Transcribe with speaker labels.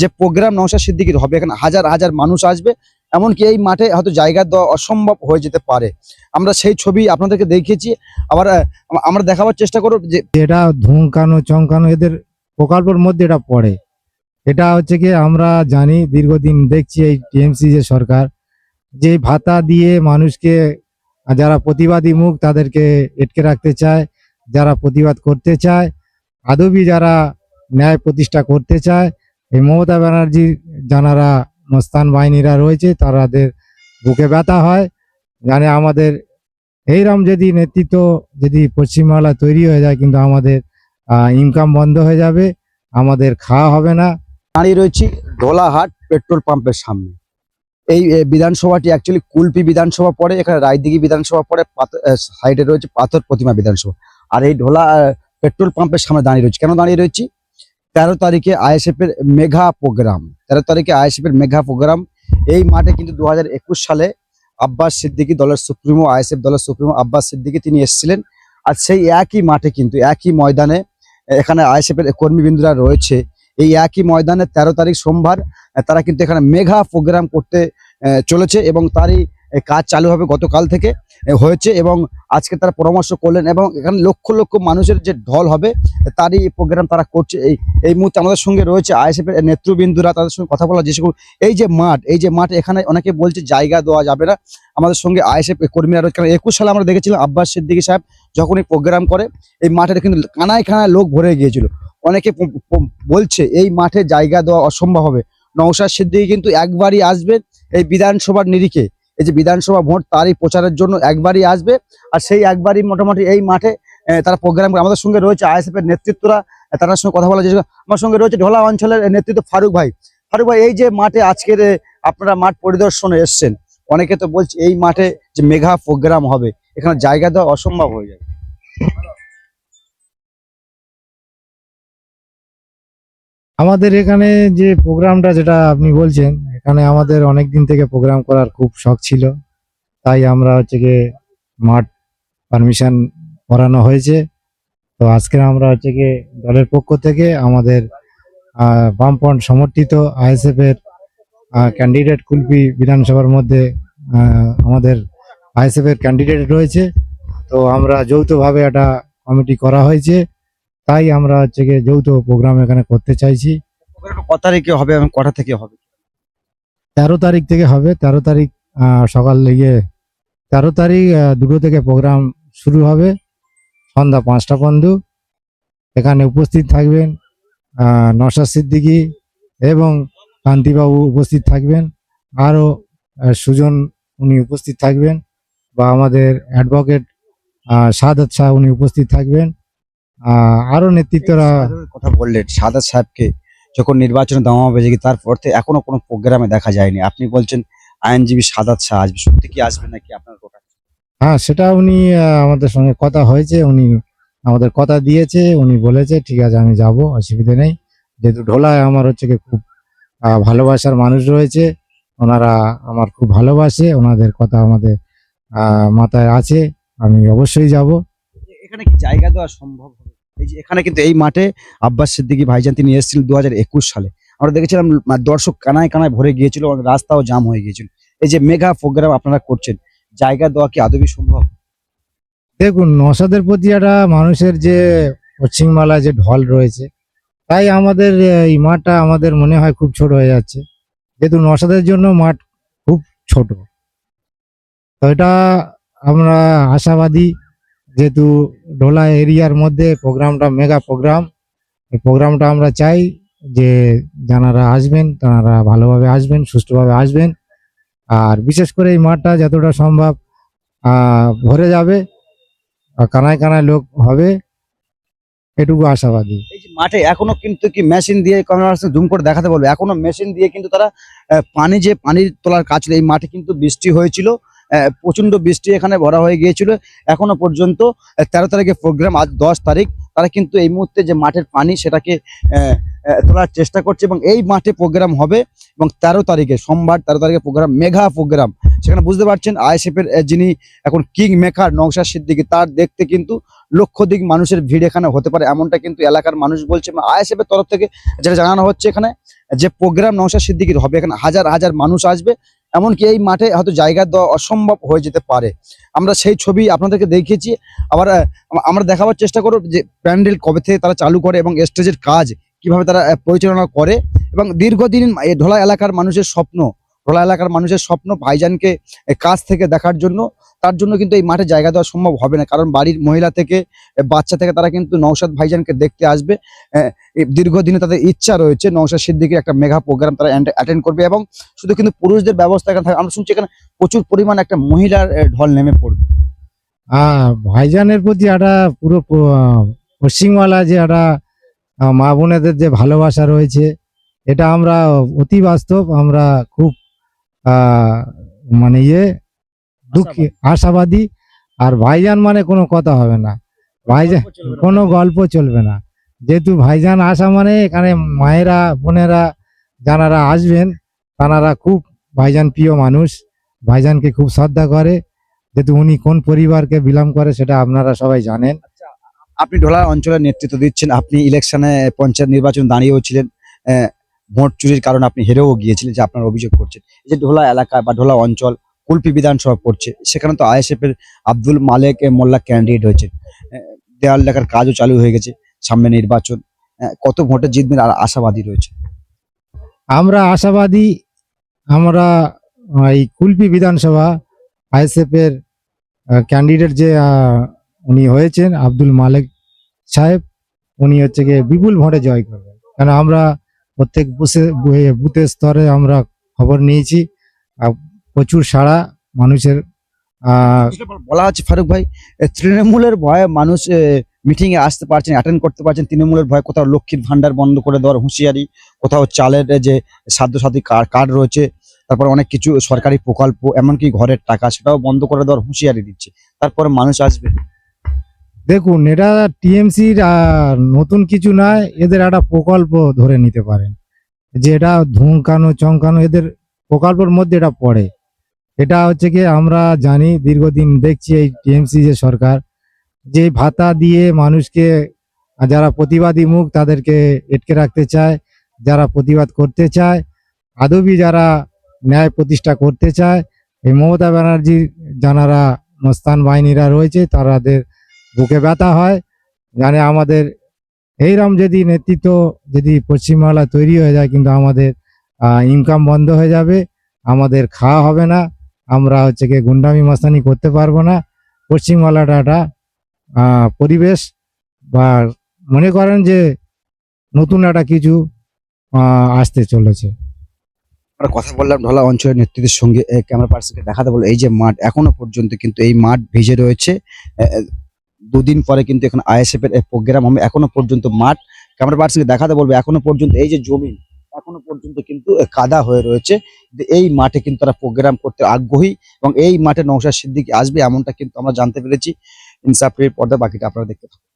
Speaker 1: যে প্রোগ্রাম নওশাদ সিদ্দিকীর হবে, এখানে হাজার হাজার মানুষ আসবে, এমনকি এই মাঠে হয়তো জায়গা দেওয়া অসম্ভব হয়ে যেতে পারে। আমরা সেই ছবি আপনাদেরকে দেখিয়েছি, আবার আমরা দেখাবার চেষ্টা করব যে
Speaker 2: এটা ধুমকানো চমকানো এদের প্রকল্পের মধ্যে এটা পড়ে। এটা হচ্ছে কি আমরা জানি, দীর্ঘদিন দেখছি এই টিএমসি যে সরকার যে ভাতা দিয়ে মানুষকে, যারা প্রতিবাদী মুখ তাদেরকে আটকে রাখতে চায়, যারা প্রতিবাদ করতে চায়, আদবি যারা ন্যায় প্রতিষ্ঠা করতে চায়, এই মমতা ব্যানার্জি যারা মস্তান বাহিনীরা রয়েছে তাদের বুকে ব্যথা হয়। জানে আমাদের এইরকম যদি নেতৃত্ব যদি পশ্চিমবাংলা তৈরি হয়ে যায়, কিন্তু আমাদের ইনকাম বন্ধ হয়ে যাবে, আমাদের খাওয়া হবে না।
Speaker 1: দাঁড়িয়ে রয়েছি ঢোলাহাট পেট্রোল পাম্পের সামনে। এই বিধানসভাটি অ্যাকচুয়ালি কুলপি বিধানসভা পড়ে, এখানে রায়দিঘি বিধানসভা পড়ে, সাইডে রয়েছে পাথর প্রতিমা বিধানসভা। আর এই ঢোলা পেট্রোল পাম্পের সামনে দাঁড়িয়ে রয়েছে। কেন দাঁড়িয়ে রয়েছি? 13 তারিখে আইএসএফ এর মেগা প্রোগ্রাম, 13 তারিখে আইএসএফ এর মেগা প্রোগ্রাম। এই মাঠে কিন্তু 2021 সালে আব্বাস সিদ্দিকী দলের সুপ্রিমো, আইএসএফ দলের সুপ্রিমো আব্বাস সিদ্দিকী তিনি এসেছিলেন। আর সেই একই মাঠে কিন্তু একই ময়দানে এখানে আইএসএফ এর কর্মীবৃন্দরা রয়েছে। এই একই ময়দানে 13 তারিখ সোমবার তারা কিন্তু এখানে মেগা প্রোগ্রাম করতে চলেছে, এবং তারই কাজ চালু হবে গতকাল থেকে হয়েছে, এবং আজকে তারা পরামর্শ করলেন, এবং এখানে লক্ষ লক্ষ মানুষের যে ঢল হবে তারই প্রোগ্রাম তারা করছে। এই মুহূর্তে আমাদের সঙ্গে রয়েছে আইএসএফ এর নেতৃবৃন্দরা, তাদের সঙ্গে কথা বলা। যে সকল এই যে মাঠ এখানে অনেকে বলছে জায়গা দেওয়া যাবে না। আমাদের সঙ্গে আইএসএফ কর্মীরা রয়েছে, কারণ 21 সালে আমরা দেখেছিলাম আব্বাস সিদ্দিকী সাহেব যখনই প্রোগ্রাম করে এই মাঠে কিন্তু কানায় কানায় লোক ভরে গিয়েছিল। অনেকে বলছে এই মাঠে জায়গা দেওয়া অসম্ভব হবে। নওশাদ সিদ্দিকী কিন্তু একবারই আসবে এই বিধানসভার নিরিখে, এই যে বিধানসভা ভোট তারই প্রচারের জন্য একবারই আসবে, আর সেই একবারই মোটামুটি এই মাঠে তারা প্রোগ্রাম করে। আমাদের সঙ্গে রয়েছে আইএসএফ এর নেতৃত্বরা, তার সঙ্গে কথা বলা যায়। আমার সঙ্গে রয়েছে ঢোলা অঞ্চলের নেতৃত্ব ফারুক ভাই। ফারুক ভাই, এই যে মাঠে আজকের আপনারা মাঠ পরিদর্শনে এসছেন, অনেকে তো বলছে এই মাঠে যে মেগা প্রোগ্রাম হবে, এখানে জায়গা দেওয়া অসম্ভব হয়ে যাবে।
Speaker 2: আমাদের এখানে যে প্রোগ্রামটা যেটা আপনি বলছেন, এখানে আমাদের অনেক দিন থেকে প্রোগ্রাম করার খুব শখ ছিল, তাই আমরা হচ্ছে গিয়ে মাঠ পারমিশন করানো হয়েছে। তো আজকে আমরা হচ্ছে গিয়ে দলের পক্ষ থেকে আমাদের বামফ্রন্ট সমর্থিত আইএসএফ এর ক্যান্ডিডেট কুলপি বিধানসভার মধ্যে আমাদের আইএসএফ এর ক্যান্ডিডেট রয়েছে। তো আমরা যৌথভাবে একটা কমিটি করা হয়েছে, তাই আমরা হচ্ছে গিয়ে যৌথ প্রোগ্রাম এখানে করতে চাইছি।
Speaker 1: কত তারিখে হবে এবং কটা থেকে হবে?
Speaker 2: 13 তারিখ থেকে হবে। 13 তারিখ সকাল 13 তারিখ 2টো থেকে প্রোগ্রাম শুরু হবে, সন্ধ্যা 5টা পর্যন্ত। এখানে উপস্থিত থাকবেন নওশাদ সিদ্দিকী এবং কান্তিবাবু উপস্থিত থাকবেন, আরও সুজন উনি উপস্থিত থাকবেন, বা আমাদের অ্যাডভোকেট সাদাত শাহ উনি উপস্থিত থাকবেন, আরও নেতৃত্বরা।
Speaker 1: কথা বললেন সাদাত সাহেবকে যখন নির্বাচনে দাওয়া বেজে গিয়ে তারপর থেকে এখনো কোনো প্রোগ্রামে দেখা যায়নি। আপনি বলছেন আইনজীবী সাদাত শাহ আসবে, সত্যি কি আসবে নাকি আপনার কথা?
Speaker 2: হ্যাঁ, সেটা উনি আমাদের সঙ্গে কথা হয়েছে, উনি আমাদের কথা দিয়েছে, উনি বলেছে ঠিক আছে আমি যাব, অসুবিধা নেই। যেহেতু ঢোলায় আমার হচ্ছে কি খুব ভালোবাসার মানুষ রয়েছে, ওনারা আমার খুব ভালোবাসে, ওনাদের কথা আমাদের মাথায় আছে, আমি অবশ্যই যাব।
Speaker 1: এখানে কি জায়গা দেওয়া সম্ভব হবে? এই যে এখানে কিন্তু এই মাঠে আব্বাস সিদ্দিকী ভাইজান তিনি এসেছিলেন 2021 সালে। আমরা দেখেছিলাম দর্শক কানায় কানায় ভরে গিয়েছিল, রাস্তাও জাম হয়ে গিয়েছিল। এই যে মেগা প্রোগ্রাম আপনারা করছেন, জায়গা দেওয়া কি আদৌ সম্ভব?
Speaker 2: দেখুন, নওশাদের প্রতি একটা মানুষের যে পশ্চিমবাংলায় যে ঢল রয়েছে, তাই আমাদের এই মাঠটা আমাদের মনে হয় খুব ছোট হয়ে যাচ্ছে, যেহেতু নওশাদের জন্য মাঠ খুব ছোট। তো এটা আমরা আশাবাদী, যেহেতু ঢোলা এরিয়ার মধ্যে প্রোগ্রামটা মেগা প্রোগ্রাম, এই প্রোগ্রামটা আমরা চাই যে যারা আসবেন তারা ভালোভাবে আসবেন, সুষ্ঠুভাবে আসবেন, আর বিশেষ করে এই মাঠটা যতটা সম্ভব ভরে যাবে, কানায় কানায় লোক হবে, এটুকু আশাবাদী।
Speaker 1: এই যে মাঠে এখনো কিন্তু কি মেশিন দিয়ে জুম করে দেখাতে বলবো, এখনো মেশিন দিয়ে কিন্তু তারা পানি তোলার কাজ ছিল। এই মাঠে কিন্তু বৃষ্টি হয়েছিল, প্রচন্ড বৃষ্টি এখানে ভরা হয়ে গিয়েছিল। এখনো পর্যন্ত 13 তারিখে প্রোগ্রাম, আজ 10 তারিখ, তারা কিন্তু এই মুহূর্তে যে মাঠের পানি সেটাকে তোলার চেষ্টা করছে এবং এই মাঠে প্রোগ্রাম হবে এবং 13 তারিখে সোমবার 13 তারিখে প্রোগ্রাম, মেগা প্রোগ্রাম। সেখানে বুঝতে পারছেন আইএসএফ এর যিনি এখন কিং মেকার নওশাদ সিদ্দিকী, তার দেখতে কিন্তু লক্ষাধিক মানুষের ভিড় এখানে হতে পারে, এমনটা কিন্তু এলাকার মানুষ বলছে। আইএসএফ এর তরফ থেকে যেটা জানানো হচ্ছে, এখানে যে প্রোগ্রাম নওশাদ সিদ্দিকীর হবে, এখানে হাজার হাজার মানুষ আসবে, এমনকি এই মাঠে হয়তো জায়গা দেওয়া অসম্ভব হয়ে যেতে পারে। আমরা সেই ছবি আপনাদেরকে দেখিয়েছি। আবার আমরা দেখাবার চেষ্টা করব যে প্যান্ডেল কবে থেকে তারা চালু করে এবং স্টেজের কাজ কিভাবে তারা পরিচালনা করে। এবং দীর্ঘদিন এই ঢোলা এলাকার মানুষের স্বপ্ন, ঢোলা এলাকার মানুষের স্বপ্ন ভাইজানকে কাছ থেকে দেখার জন্য। তার জন্য কিন্তু এই মাঠে জায়গা দেওয়া সম্ভব হবে না, কারণ বাড়ির মহিলা থেকে বাচ্চা থেকে তারা কিন্তু নওশাদ ভাইজানকে দেখতে আসবে। এই দীর্ঘদিনে তাদের ইচ্ছা রয়েছে নওশাদ সিদ্দিকীর একটা মেগা প্রোগ্রাম তারা অ্যাটেন্ড করবে। এবং শুধু কিন্তু পুরুষদের ব্যবস্থা এখানে থাকবে, আমরা শুনছি এখানে প্রচুর পরিমাণ একটা মহিলার ঢল নেমে পড়বে।
Speaker 2: ভাইজানের প্রতি একটা পুরো পশ্চিমবাংলা যে একটা মা বোনেদের যে ভালোবাসা রয়েছে, এটা আমরা অতি বাস্তব, আমরা খুব আহ, মানে দুঃখী আশাবাদী। আর ভাইজান মানে কোনো কথা হবে না, ভাইজান কোনো গল্প চলবে না। যেহেতু ভাইজান আসা মানে এখানে মায়েরা বোনেরা যারা আসবেন তারা খুব ভাইজান প্রিয় মানুষ, ভাইজানকে খুব শ্রদ্ধা করে। যেহেতু উনি কোন পরিবারকে বিলং করে সেটা আপনারা সবাই জানেন।
Speaker 1: আপনি ঢোলা অঞ্চলের নেতৃত্ব দিচ্ছেন, আপনি ইলেকশনে পঞ্চায়েত নির্বাচন দাঁড়িয়েও ছিলেন, ভোট চুরির কারণে আপনি হেরেও গিয়েছিলেন, যে আপনার অভিযোগ করছেন। এই যে ঢোলা এলাকা বা ঢোলা অঞ্চল কুলপি বিধানসভা পড়ছে, সেখানে তো আইএসএফ এর আব্দুল মালেক মোল্লা ক্যান্ডিডেট হয়েছে, দেওয়াল লেখার কাজও চালু হয়ে গেছে, সামনে নির্বাচন, কত ভোটে জিতবেন আর আশাবাদী রয়েছে?
Speaker 2: আমরা আশাবাদী। আমরা এই কুলপি বিধানসভা আইএসএফ এর ক্যান্ডিডেট যে উনি হয়েছেন আব্দুল মালেক সাহেব, উনি হচ্ছে গিয়ে বিপুল ভোটে জয় করবেন। কারণ আমরা প্রত্যেক বুথের স্তরে আমরা খবর নিয়েছি, প্রচুর সাড়া মানুষের।
Speaker 1: বলা হচ্ছে ফারুক ভাই, তৃণমূলের ভয়ে মানুষ মিটিং এ আসতে পারছেন, অ্যাটেন্ড করতে পারছেন, তৃণমূলের ভয়ে কোথাও লক্ষ্মীর ভান্ডার বন্ধ করে দেওয়ার হুঁশিয়ারি, কোথাও চালের যে সাধ্যসাথী কার্ড রয়েছে, তারপর অনেক কিছু সরকারি প্রকল্প, এমনকি ঘরের টাকা সেটাও বন্ধ করে দেওয়ার হুঁশিয়ারি দিচ্ছে, তারপরে মানুষ আসবে।
Speaker 2: দেখুন, এটা টিএমসির নতুন কিছু নয়, এদের একটা প্রকল্প ধরে নিতে পারেন, যে এটা ধুমকানো চমকানো এদের প্রকল্পের মধ্যে এটা পড়ে। এটা হচ্ছে কি আমরা জানি, দীর্ঘদিন দেখছি এই টিএমসি যে সরকার যে ভাতা দিয়ে মানুষকে, যারা প্রতিবাদী মুখ তাদেরকে আটকে রাখতে চায়, যারা প্রতিবাদ করতে চায়, আদবি যারা ন্যায় প্রতিষ্ঠা করতে চায়, এই মমতা ব্যানার্জির যারা মস্তান বাহিনীরা রয়েছে তাদের বুকে ব্যথা হয়। জানে আমাদের এইরকম যদি নেতৃত্ব যদি পশ্চিমবাংলা তৈরি হয়ে যায়, কিন্তু আমাদের ইনকাম বন্ধ হয়ে যাবে, আমাদের খাওয়া হবে না, আমরা হচ্ছে কি গুন্ডামি মাস্তানি করতে পারবো না। পশ্চিমবাংলাটা একটা পরিবেশ বা মনে করেন যে নতুন একটা কিছু আসতে চলেছে।
Speaker 1: আমরা কথা বললাম ঢোলা অঞ্চলের নেতৃত্বের সঙ্গে, ক্যামেরা পার্সনকে দেখাতে বললো এই যে মাঠ এখনো পর্যন্ত কিন্তু এই মাঠ ভিজে রয়েছে, দুদিন পরে কিন্তু এখানে আইএসএফ এর প্রোগ্রাম হবে, এখনো পর্যন্ত মাঠ, ক্যামেরা পার্সনকে দেখাতে বলবো এখনো পর্যন্ত এই যে জমি এখনো পর্যন্ত কিন্তু কাদা হয়ে রয়েছে। এই মাঠে কিন্তু তারা প্রোগ্রাম করতে আগ্রহী এবং এই মাঠে নওশাদ সিদ্দিকী আসবে, এমনটা কিন্তু আমরা জানতে পেরেছি। ইনসাফের পর্দা বাকিটা আপনারা দেখতে পাবেন।